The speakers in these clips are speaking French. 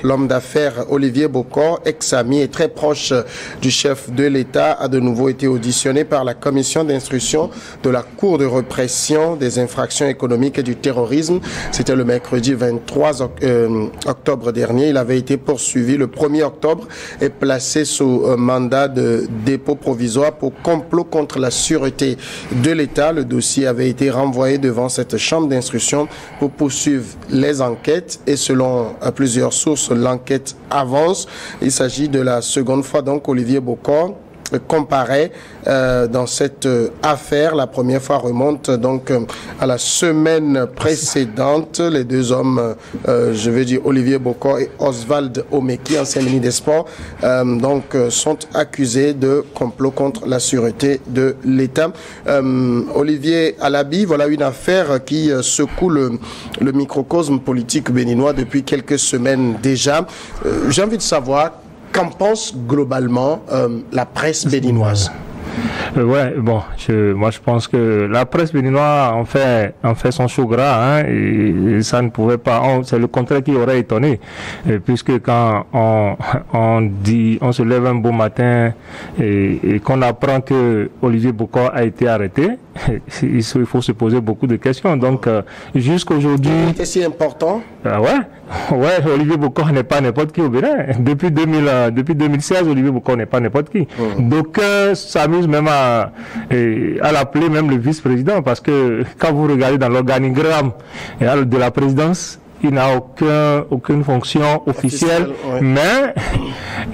L'homme d'affaires Olivier Bokor, ex-ami et très proche du chef de l'État, a de nouveau été auditionné par la commission d'instruction de la Cour de répression des infractions économiques et du terrorisme. C'était le mercredi 23 octobre dernier. Il avait été poursuivi le 1er octobre et placé sous mandat de dépôt provisoire pour complot contre la sûreté de l'État. Le dossier avait été renvoyé devant cette chambre d'instruction pour poursuivre les enquêtes et selon plusieurs sources, l'enquête avance. Il s'agit de la seconde fois donc Olivier Bokor comparaît dans cette affaire. La première fois remonte donc à la semaine précédente. Les deux hommes, je veux dire Olivier Bokor et Oswald Omeki, ancien ministre des Sports, donc sont accusés de complot contre la sûreté de l'État. Olivier Alabi, voilà une affaire qui secoue le microcosme politique béninois depuis quelques semaines déjà. J'ai envie de savoir qu'en pense globalement la presse béninoise? Ouais, bon, moi je pense que la presse béninoise en fait son show gras, hein, et ça ne pouvait pas, c'est le contraire qui aurait étonné, puisque quand on se lève un beau matin et qu'on apprend que Olivier Bokor a été arrêté, il faut se poser beaucoup de questions. Donc jusqu'aujourd'hui, c'est si important. Ouais, Olivier Bokor n'est pas n'importe qui au Bénin. Depuis 2016, Olivier Bokor n'est pas n'importe qui. Donc s'amuse même à l'appeler même le vice-président, parce que quand vous regardez dans l'organigramme de la présidence, il n'a aucune fonction officielle, ouais. Mais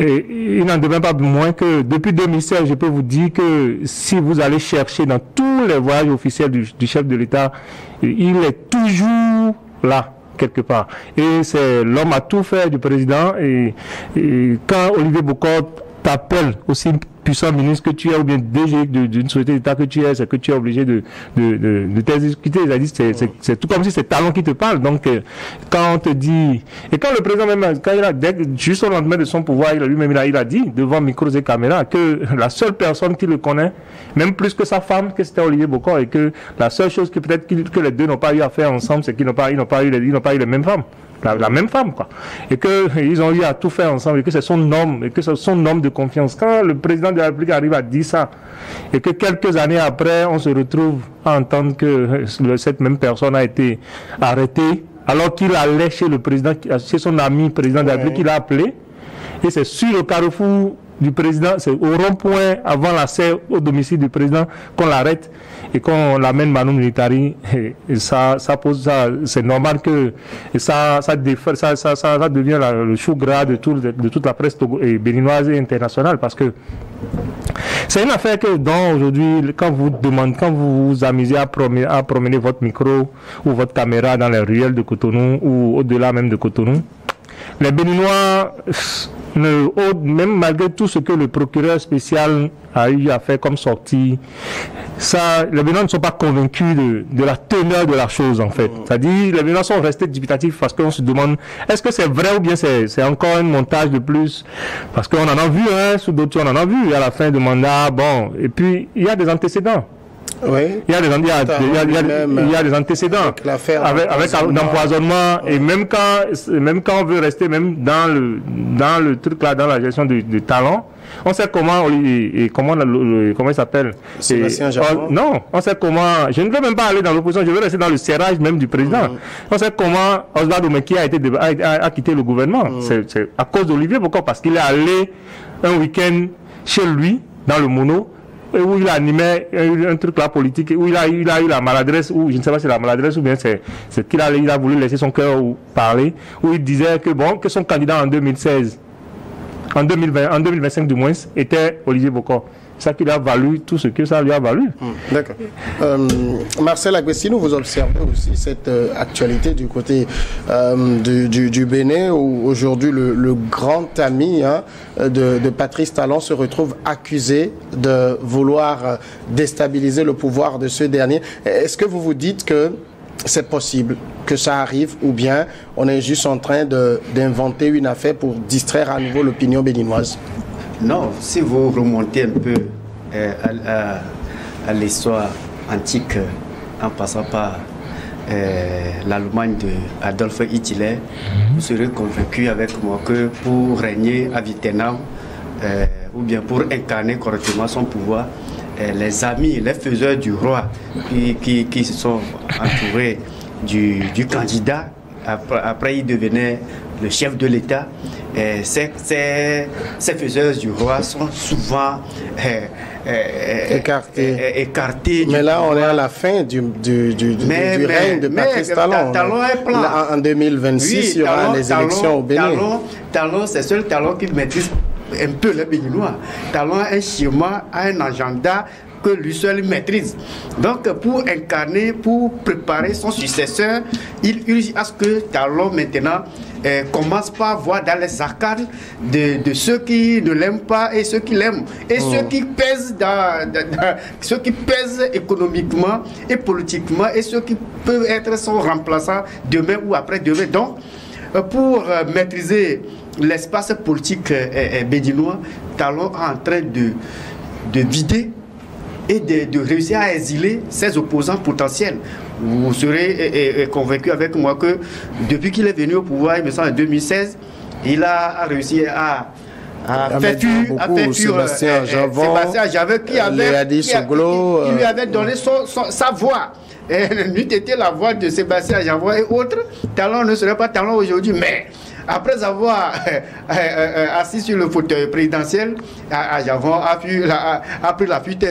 il n'en demeure pas moins que depuis 2016, je peux vous dire que si vous allez chercher dans tous les voyages officiels du chef de l'État, il est toujours là, quelque part. Et c'est l'homme à tout faire du président. Et quand Olivier Bokor t'appelle aussi puissant ministre que tu es, ou bien DG d'une société d'État que tu es, c'est que tu es obligé de t'exécuter. C'est tout comme si c'est talent qui te parle. Donc, quand on te dit, et quand le président même, quand juste au lendemain de son pouvoir, il a dit devant micros et caméras que la seule personne qui le connaît, même plus que sa femme, que c'était Olivier Bokor, et que la seule chose que peut-être que les deux n'ont pas eu à faire ensemble, c'est qu'ils n'ont pas eu les mêmes femmes. La même femme, quoi. Et qu'ils ont eu à tout faire ensemble, et que c'est son homme, et que c'est son homme de confiance. Quand le président de la République arrive à dire ça, et que quelques années après, on se retrouve à entendre que cette même personne a été arrêtée, alors qu'il allait chez le président, chez son ami président de la République, il a appelé, et c'est sur le carrefour du président, c'est au rond-point avant la serre au domicile du président qu'on l'arrête et qu'on l'amène Manu Militari, et ça pose ça, c'est normal que ça devient le chou gras de toute la presse béninoise et internationale, parce que c'est une affaire que aujourd'hui, quand vous vous amusez à promener votre micro ou votre caméra dans les ruelles de Cotonou ou au-delà même de Cotonou, les Béninois, même malgré tout ce que le procureur spécial a eu à faire comme sortie, les Béninois ne sont pas convaincus de la teneur de la chose, en fait. C'est-à-dire, les Béninois sont restés dubitatifs parce qu'on se demande, est-ce que c'est vrai ou bien c'est encore un montage de plus? Parce qu'on en a vu, hein, sous d'autres, on en a vu à la fin du mandat, bon, et puis il y a des antécédents. Oui. Il y a des antécédents avec l'empoisonnement, et même quand on veut rester même dans le truc là, dans la gestion du talent, on sait comment il s'appelle, non, on sait comment, je ne veux même pas aller dans l'opposition, je veux rester dans le serrage même du président. On sait comment Oswald Omeki a quitté le gouvernement. C'est à cause d'Olivier Bokor, parce qu'il est allé un week-end chez lui dans le Mono, où il animait un truc là politique, où il a eu la maladresse, ou je ne sais pas si c'est la maladresse ou bien c'est qu'il a voulu laisser son cœur parler, où il disait que son candidat en 2016, en 2025 du moins, était Olivier Bokor. Ça qui lui a valu tout ce que ça lui a valu. D'accord. Marcel Aguestino, vous observez aussi cette actualité du côté du Bénin, où aujourd'hui le grand ami de Patrice Talon se retrouve accusé de vouloir déstabiliser le pouvoir de ce dernier. Est-ce que vous vous dites que c'est possible que ça arrive, ou bien on est juste en train d'inventer une affaire pour distraire à nouveau l'opinion béninoise? Non, si vous remontez un peu à l'histoire antique, en passant par l'Allemagne d'Adolf Hitler, vous serez convaincu avec moi que pour régner à Wittenham, ou bien pour incarner correctement son pouvoir, les amis, les faiseurs du roi qui se sont entourés du candidat, après il devenait le chef de l'État, ces faiseurs du roi sont souvent écartés. Mais là, on est à la fin du règne de Patrice Talon. Talon est plan. Là, en 2026, oui, il y aura les élections au Bénin. Talon, c'est seul Talon qui maîtrise un peu le béninois. Talon a un schéma, a un agenda que lui seul maîtrise. Donc, pour incarner, pour préparer son successeur, il urge à ce que Talon maintenant commence par voir dans les arcades de ceux qui ne l'aiment pas et ceux qui l'aiment, et ceux qui pèsent ceux qui pèsent économiquement et politiquement, et ceux qui peuvent être son remplaçant demain ou après-demain. Donc, pour maîtriser l'espace politique béninois, Talon est en train de vider et de réussir à exiler ses opposants potentiels. Vous serez convaincu avec moi que depuis qu'il est venu au pouvoir, il me semble en 2016, il a réussi à faire fuir Sébastien Javon, qui lui avait donné sa voix. N'eût été la voix de Sébastien Javon et autres, Talon ne serait pas Talon aujourd'hui, mais après avoir assis sur le fauteuil présidentiel, Javon a pris la fuite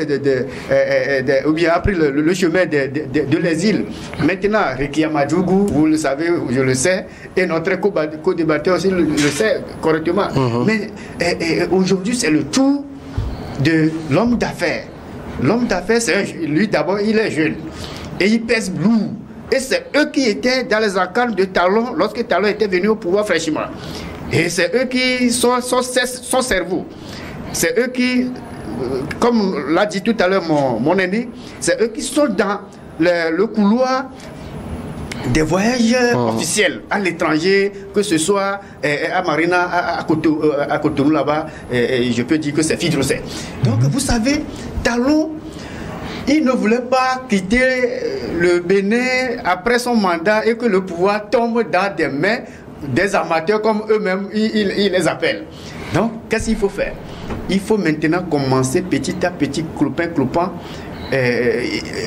ou bien a pris le chemin de l'exil. Maintenant, Ricky Amadjougou, vous le savez, je le sais, et notre co-débatteur aussi le sait correctement. Mais aujourd'hui, c'est le tour de l'homme d'affaires. L'homme d'affaires, lui d'abord, il est jeune et il pèse lourd. Et c'est eux qui étaient dans les arcanes de Talon lorsque Talon était venu au pouvoir fraîchement. Et c'est eux qui sont son cerveau. C'est eux qui, comme l'a dit tout à l'heure mon aîné, c'est eux qui sont dans le couloir des voyages officiels à l'étranger, que ce soit à Marina, à Cotonou là-bas, je peux dire que c'est Fidrosset. Donc vous savez, Talon, il ne voulait pas quitter le Bénin après son mandat et que le pouvoir tombe dans des mains des amateurs comme eux-mêmes, ils les appellent. Donc, qu'est-ce qu'il faut faire? Il faut maintenant commencer petit à petit, clopin,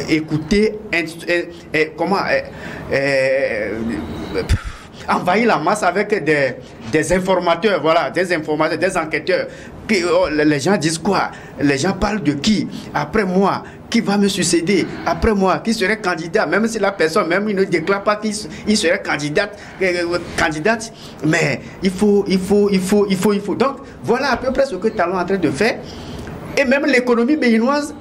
écouter, envahir la masse avec des informateurs, voilà, des informateurs, des enquêteurs. Les gens disent quoi? Les gens parlent de qui? Après moi, qui va me succéder? Après moi, qui serait candidat? Même si la personne, même il ne déclare pas qu'il serait candidate, mais il faut. Donc, voilà à peu près ce que Talon est en train de faire. Et même l'économie béninoise,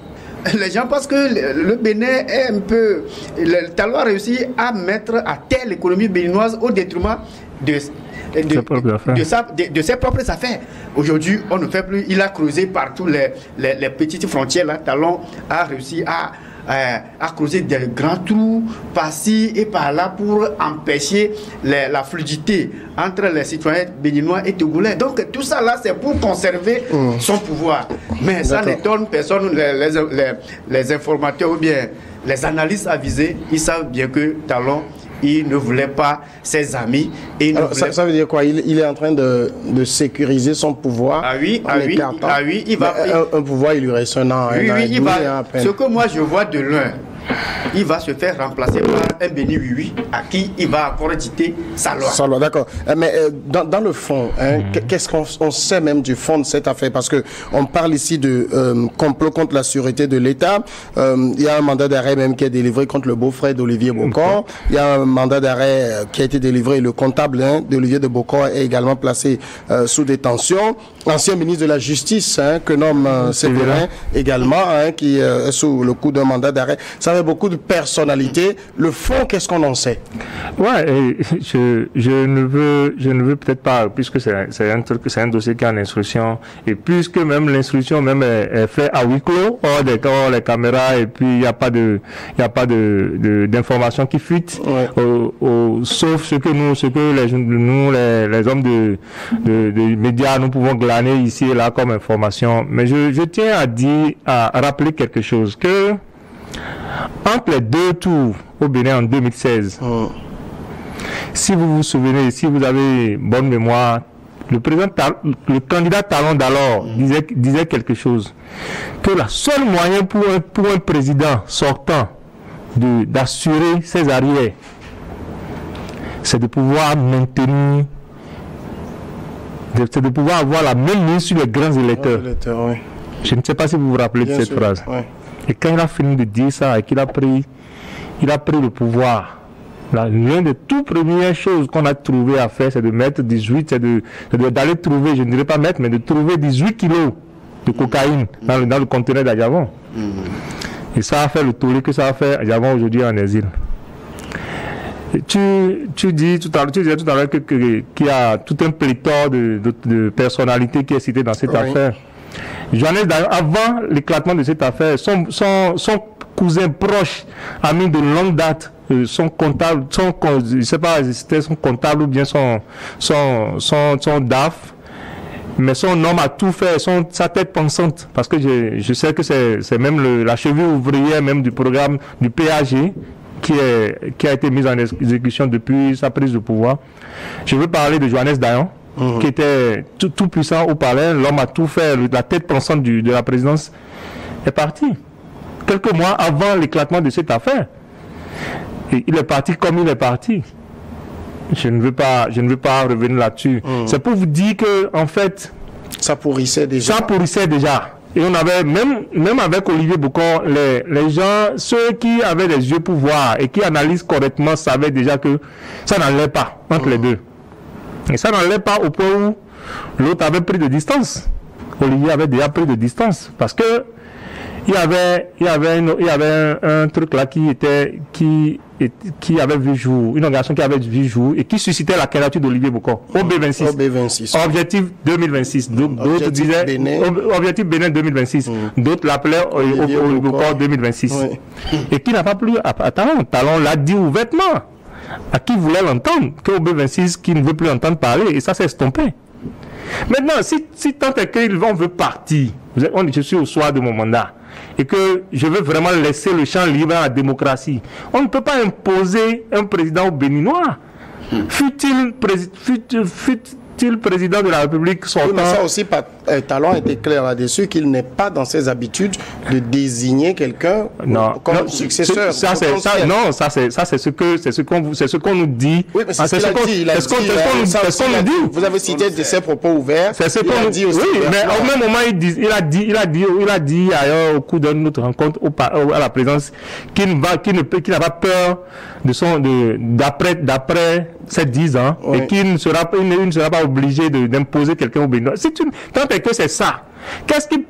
les gens pensent que le Bénin est un peu... Le Talon a réussi à mettre à terre l'économie béninoise au détriment de ses propres affaires. Aujourd'hui, on ne fait plus. Il a creusé partout les petites frontières. Là. Talon a réussi à creuser des grands trous par-ci et par-là pour empêcher la fluidité entre les citoyens béninois et togolais. Donc tout ça là, c'est pour conserver son pouvoir. Mais ça n'étonne personne. Les informateurs ou bien les analystes avisés, ils savent bien que Talon, il ne voulait pas ses amis. Et alors, ça veut dire quoi? Il est en train de sécuriser son pouvoir. Il va. Un pouvoir, il lui reste un an. Il va. Ce que moi je vois de loin, il va se faire remplacer par un Béni Oui à qui il va encore dicter sa loi. D'accord. Mais dans le fond, qu'est-ce qu'on sait même du fond de cette affaire? Parce que on parle ici de complot contre la sûreté de l'État. Il y a un mandat d'arrêt même qui est délivré contre le beau-frère d'Olivier Bokor. Il y a un mandat d'arrêt qui a été délivré. Le comptable d'Olivier de Bokor est également placé sous détention. Ancien ministre de la Justice, que nomme Séverin également, qui est sous le coup d'un mandat d'arrêt. Ça avait beaucoup de personnalité. Le fond, qu'est-ce qu'on en sait? Ouais, je ne veux peut-être pas, puisque c'est un dossier qui est en instruction, et puisque même l'instruction même est faite à huis clos, hors les caméras, et puis il n'y a pas d'informations qui fuitent, sauf ce que les hommes de médias, nous pouvons glaner ici et là comme information. Mais je tiens à rappeler quelque chose, que entre les deux tours au Bénin en 2016, si vous vous souvenez, si vous avez bonne mémoire, le candidat Talon d'alors disait quelque chose, que le seul moyen pour un président sortant d'assurer ses arrières, c'est de pouvoir maintenir, c'est de pouvoir avoir la même ligne sur les grands électeurs. Oui. Je ne sais pas si vous vous rappelez de cette phrase. Oui. Et quand il a fini de dire ça et qu'il a pris le pouvoir, l'une des toutes premières choses qu'on a trouvé à faire, c'est de mettre 18, c'est d'aller trouver, je ne dirais pas mettre, mais de trouver 18 kilos de cocaïne dans le conteneur d'Adjavon. Et ça a fait le tollé que ça a fait Adjavon aujourd'hui en exil. Tu disais tout à l'heure qu'il y a tout un pléthore de personnalités qui est cité dans cette affaire. Joannès Dayon, avant l'éclatement de cette affaire, son cousin proche, ami de longue date, son comptable, je ne sais pas si c'était son comptable ou bien son DAF, mais son homme a tout fait, sa tête pensante, parce que je sais que c'est même la cheville ouvrière même du programme du PAG qui a été mise en exécution depuis sa prise de pouvoir. Je veux parler de Joannès Dayon, qui était tout puissant au palais. L'homme a tout fait, la tête pensante de la présidence est parti quelques mois avant l'éclatement de cette affaire. Et il est parti comme il est parti. Je ne veux pas revenir là-dessus. C'est pour vous dire que en fait ça pourrissait déjà. Et on avait même avec Olivier Bokor, les gens, ceux qui avaient les yeux pour voir et qui analysent correctement, savaient déjà que ça n'allait pas entre les deux. Et ça n'allait pas au point où l'autre avait pris de distance. Olivier avait déjà pris de distance parce que il y avait un truc là qui avait vu jour, une organisation qui avait vu jour et qui suscitait la candidature d'Olivier Bokor. OB26. Objectif 2026. D'autres disaient Objectif Bénin 2026. D'autres l'appelaient Bokor 2026. Oui. Et qui n'a pas plu à Talon. Talon l'a dit ouvertement à qui voulait l'entendre, que OB26 qui ne veut plus entendre parler, et ça s'est estompé. Maintenant, si tant est qu'ils veut partir, je suis au soir de mon mandat, et que je veux vraiment laisser le champ libre à la démocratie, on ne peut pas imposer un président au Béninois. Fut-il président de la République sortant. Oui, mais ça aussi, Talon était clair là-dessus, qu'il n'est pas dans ses habitudes de désigner quelqu'un comme successeur. C'est ce qu'on nous dit. Oui, mais c'est ce qu'on dit. Vous avez cité de ses propos ouverts. C'est ce qu'on nous dit aussi. Oui, mais au même moment, il a dit ailleurs au cours d'une autre rencontre à la présidence qu'il n'a pas peur d'après ces 10 ans, oui. Et qu'il ne sera pas obligé d'imposer quelqu'un au Béninois. Tant que c'est ça, qu'est-ce qui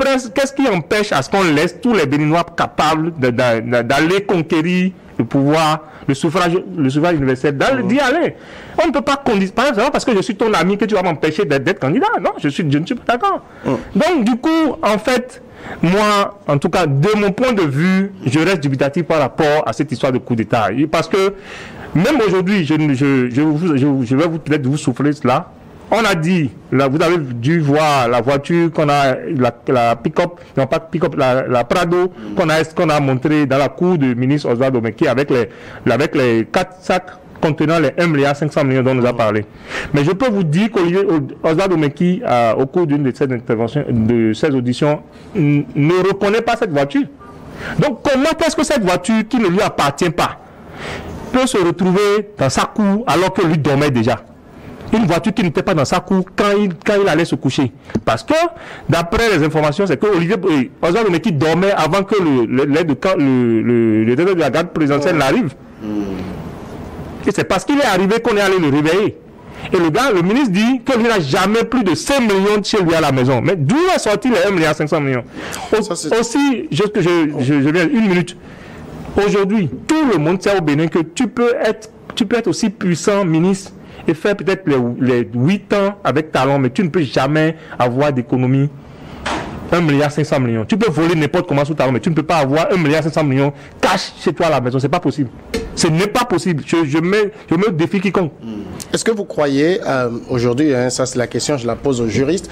empêche à ce qu'on laisse tous les Béninois capables d'aller conquérir le pouvoir, le suffrage universel, d'y aller? On ne peut pas conditionner, par exemple, parce que je suis ton ami que tu vas m'empêcher d'être candidat. Non, je ne suis pas d'accord. Donc, du coup, en fait, moi, en tout cas, de mon point de vue, je reste dubitatif par rapport à cette histoire de coup d'État. Parce que, même aujourd'hui, je vais peut-être vous souffler cela. On a dit, là, vous avez dû voir la voiture qu'on a, la pick-up, non pas pick-up, la Prado, qu'on a montré dans la cour du ministre Oswald Omeki avec les 4 sacs contenant les 1,5 milliard dont on nous a parlé. Mais je peux vous dire qu'Oswald Omeki, au cours d'une de ces interventions, de ces auditions, ne reconnaît pas cette voiture. Donc, comment est-ce que cette voiture qui ne lui appartient pas peut se retrouver dans sa cour alors que lui dormait déjà? Une voiture qui n'était pas dans sa cour quand il allait se coucher. Parce que, d'après les informations, c'est que Oswald Omeki dormait avant que le directeur de la garde présidentielle n'arrive. Et c'est parce qu'il est arrivé qu'on est allé le réveiller. Et le ministre dit qu'il n'a jamais plus de 5 millions chez lui à la maison. Mais d'où est sorti les 1,5 milliard? Aussi, je viens une minute. Aujourd'hui, tout le monde sait au Bénin que tu peux être aussi puissant ministre et faire peut-être les 8 ans avec Talon, mais tu ne peux jamais avoir d'économie 1,5 milliard. Tu peux voler n'importe comment sous Talon, mais tu ne peux pas avoir 1,5 milliard cash chez toi à la maison. C'est pas possible. Ce n'est pas possible. Je mets au défi quiconque. Est-ce que vous croyez, aujourd'hui, ça c'est la question, je la pose aux juristes,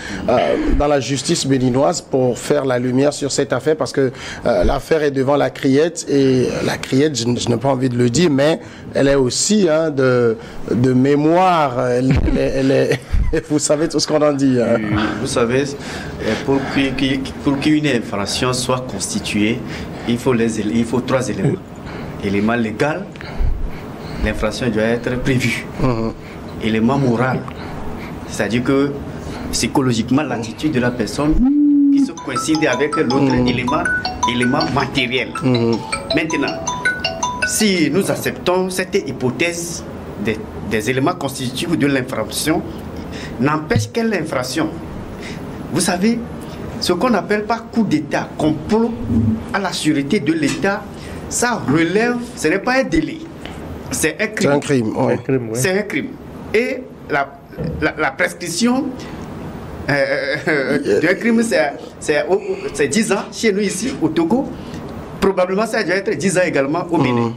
dans la justice béninoise pour faire la lumière sur cette affaire, parce que l'affaire est devant la criette, et la criette, je n'ai pas envie de le dire, mais elle est aussi de mémoire, vous savez tout ce qu'on en dit. Vous savez, pour qu'une infraction soit constituée, il faut 3 éléments. Élément légal, l'infraction doit être prévue. Élément moral, c'est-à-dire que psychologiquement l'attitude de la personne qui se coïncide avec l'autre élément matériel. Maintenant, si nous acceptons cette hypothèse des éléments constitutifs de l'infraction, n'empêche que l'infraction, vous savez, ce qu'on appelle pas coup d'État, complot à la sûreté de l'État, ça relève, ce n'est pas un délit, c'est un crime. C'est un crime, ouais. C'est un crime. Et la prescription d'un crime, c'est 10 ans chez nous ici au Togo. Probablement ça doit être 10 ans également au Bénin.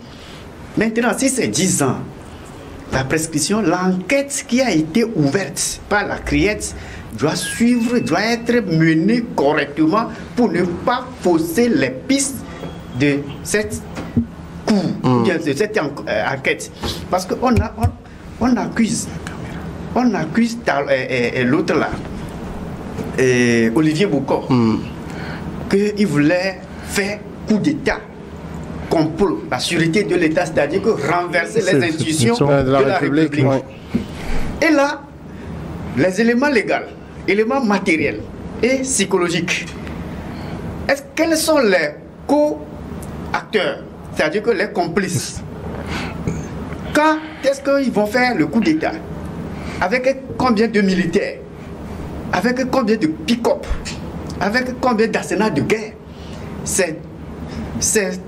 Maintenant, si c'est 10 ans, la prescription, l'enquête qui a été ouverte par la criette doit être menée correctement pour ne pas fausser les pistes de cette de cette enquête. Parce qu'on accuse l'autre là, Olivier Bokor, qu'il voulait faire coup d'État, complot, la sûreté de l'État, c'est-à-dire que renverser les institutions de la République. Ouais. Et là, les éléments légaux, éléments matériels et psychologiques, quels sont les co-acteurs, c'est-à-dire que les complices? Quand est-ce qu'ils vont faire le coup d'État? Avec combien de militaires? Avec combien de pick-up? Avec combien d'arsenaux de guerre? C'est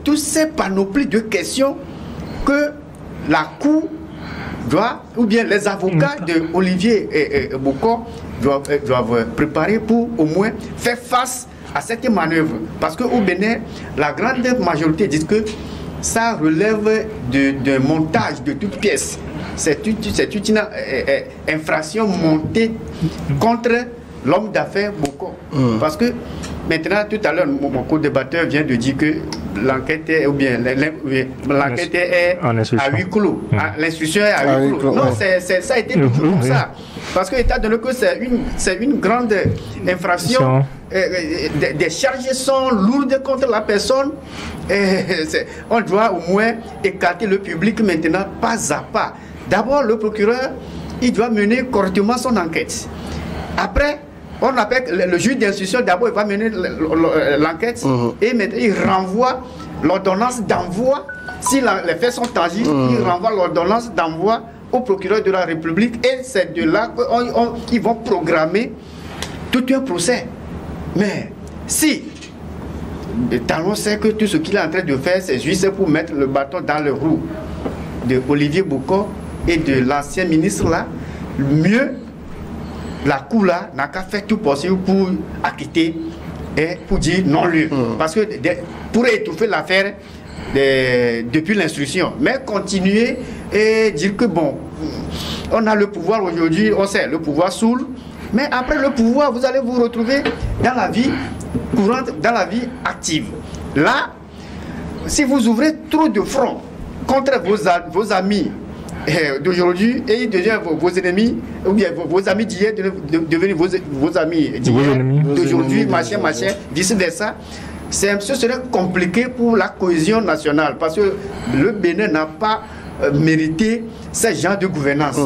toutes ces panoplies de questions que la Cour doit, ou bien les avocats de Olivier Bokor doivent préparer pour au moins faire face à cette manœuvre. Parce qu'au Bénin, la grande majorité dit que ça relève de montage de toutes pièces. C'est une infraction montée contre l'homme d'affaires Bokor. Parce que maintenant, tout à l'heure, mon co-débatteur vient de dire que l'enquête est, l'enquête est à huis clos. L'instruction est à huis clos. Non, ça a été toujours comme ça. Parce que étant donné que c'est une grande infraction, des charges sont lourdes contre la personne, on doit au moins écarter le public maintenant pas à pas. D'abord, le procureur, il doit mener correctement son enquête. Après, on appelle le juge d'instruction, d'abord il va mener l'enquête et maintenant il renvoie l'ordonnance d'envoi. Si les faits sont tangibles, il renvoie l'ordonnance d'envoi au procureur de la République et c'est de là qu'ils vont programmer tout un procès. Mais si Talon sait que tout ce qu'il est en train de faire, c'est juste pour mettre le bâton dans le roue de Olivier Bokor et de l'ancien ministre là, mieux la Cour là n'a qu'à faire tout possible pour acquitter et pour dire non-lieu. Parce que pour étouffer l'affaire depuis l'instruction. Mais continuer et dire que bon, on a le pouvoir aujourd'hui, on sait, le pouvoir saoule. Mais après le pouvoir, vous allez vous retrouver dans la vie courante, dans la vie active. Là, si vous ouvrez trop de fronts contre vos amis d'aujourd'hui et devient vos ennemis, ou bien vos amis d'hier devenir vos amis d'hier, d'aujourd'hui, machin, vice versa, ce serait compliqué pour la cohésion nationale parce que le Bénin n'a pas mérité ce genre de gouvernance.